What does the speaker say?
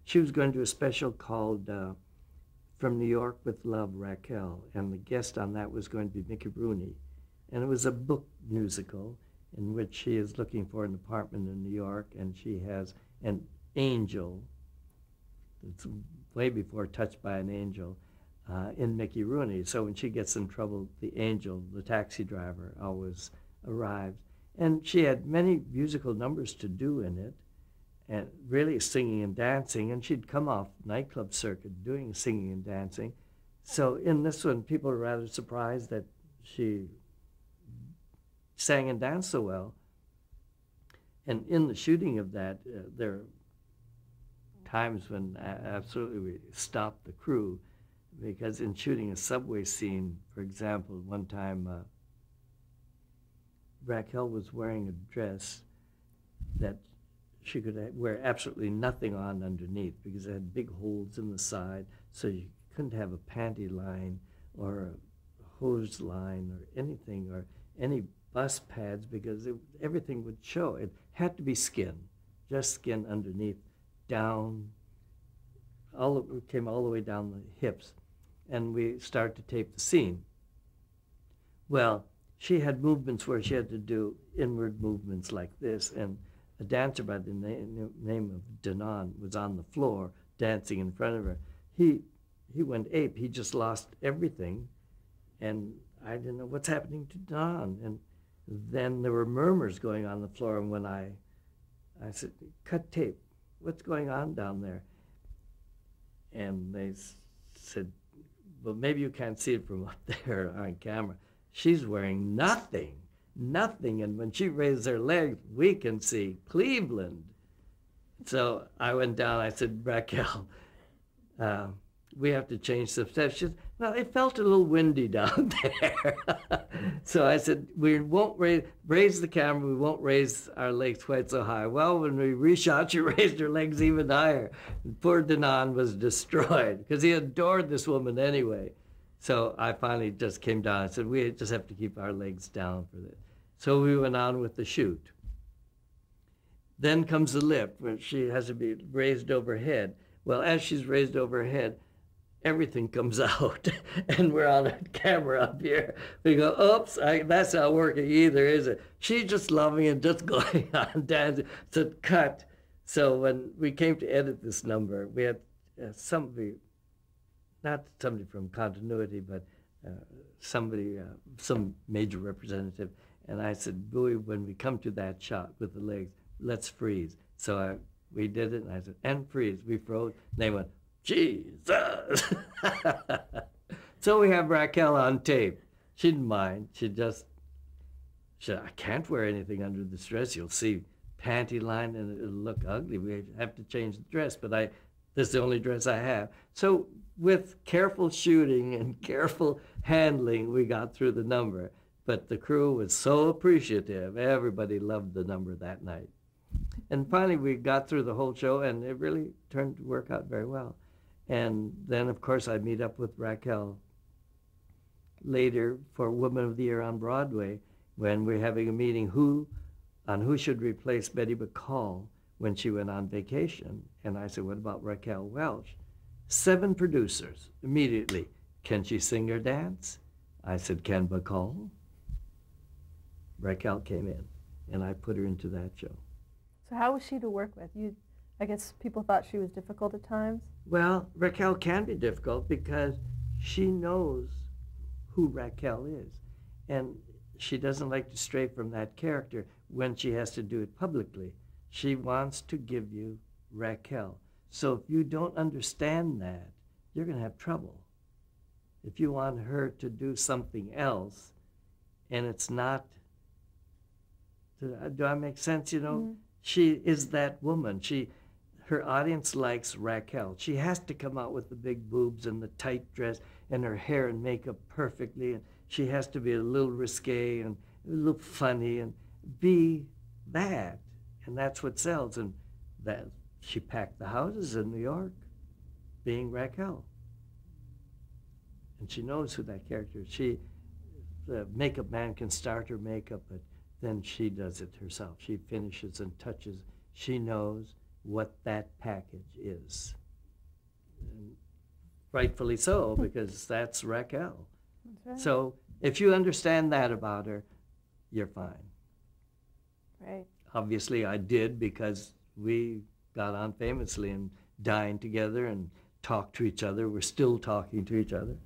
she was going to do a special called From New York with Love, Raquel, and the guest on that was going to be Mickey Rooney. And it was a book musical in which she is looking for an apartment in New York, and she has an angel, it's way before Touched by an Angel, in Mickey Rooney. So when she gets in trouble, the angel, the taxi driver, always arrives. And she had many musical numbers to do in it, and really singing and dancing, and she'd come off nightclub circuit doing singing and dancing. So in this one, people were rather surprised that she sang and danced so well. And in the shooting of that, there are times when absolutely we stopped the crew, because in shooting a subway scene, for example, one time Raquel was wearing a dress that she could wear absolutely nothing on underneath because it had big holes in the side, so you couldn't have a panty line or a hose line or anything, or any bust pads, because everything would show. It had to be skin, just skin underneath, down, it came all the way down the hips. And we started to tape the scene. Well, she had movements where she had to do inward movements like this, and a dancer by the name of Danon was on the floor dancing in front of her. He went ape. He just lost everything, and I didn't know what's happening to Danon. And then there were murmurs going on the floor, and when I said, "Cut tape, what's going on down there?" And they said, "Well, maybe you can't see it from up there on camera. She's wearing nothing, nothing. And when she raised her legs, we can see Cleveland." So I went down, I said, "Raquel, we have to change some steps." She said, "No, it felt a little windy down there." So I said, "We won't raise the camera, we won't raise our legs quite so high." Well, when we reshot, she raised her legs even higher. And poor Danon was destroyed because he adored this woman anyway. So I finally just came down and said, "We just have to keep our legs down for this." So we went on with the shoot. Then comes the lip, where she has to be raised overhead. Well, as she's raised overhead, everything comes out, and we're on a camera up here. We go, "Oops, that's not working either, is it?" She's just loving and just going on dancing. So cut. So when we came to edit this number, we had somebody, not somebody from continuity, but somebody, some major representative. And I said, "Bowie, when we come to that shot with the legs, let's freeze." So we did it, and I said, "And freeze." We froze. And they went, "Jesus." So we have Raquel on tape. She didn't mind. She said, "I can't wear anything under this dress. You'll see panty line and it'll look ugly. We have to change the dress, but this is the only dress I have." So with careful shooting and careful handling, we got through the number. But the crew was so appreciative. Everybody loved the number that night. And finally, we got through the whole show, and it really turned to work out very well. And then, of course, I meet up with Raquel later for Woman of the Year on Broadway, when we're having a meeting on who should replace Betty McCall when she went on vacation. And I said, "What about Raquel Welch?" 7 producers immediately. "Can she sing or dance?" I said, "Can McCall?" Raquel came in, and I put her into that show. So how was she to work with? I guess people thought she was difficult at times? Well, Raquel can be difficult because she knows who Raquel is, and she doesn't like to stray from that character when she has to do it publicly. She wants to give you Raquel. So if you don't understand that, you're going to have trouble. If you want her to do something else, and it's not, do I make sense, you know? Mm-hmm. She is that woman. Her audience likes Raquel. She has to come out with the big boobs and the tight dress and her hair and makeup perfectly, and she has to be a little risque and a little funny and be that, and that's what sells. And that she packed the houses in New York being Raquel, and she knows who that character is. The makeup man can start her makeup, but then she does it herself. She finishes and touches. She knows what that package is. And rightfully so, because that's Raquel. That's right. So if you understand that about her, you're fine. Right. Obviously, I did, because we got on famously and dined together and talked to each other. We're still talking to each other.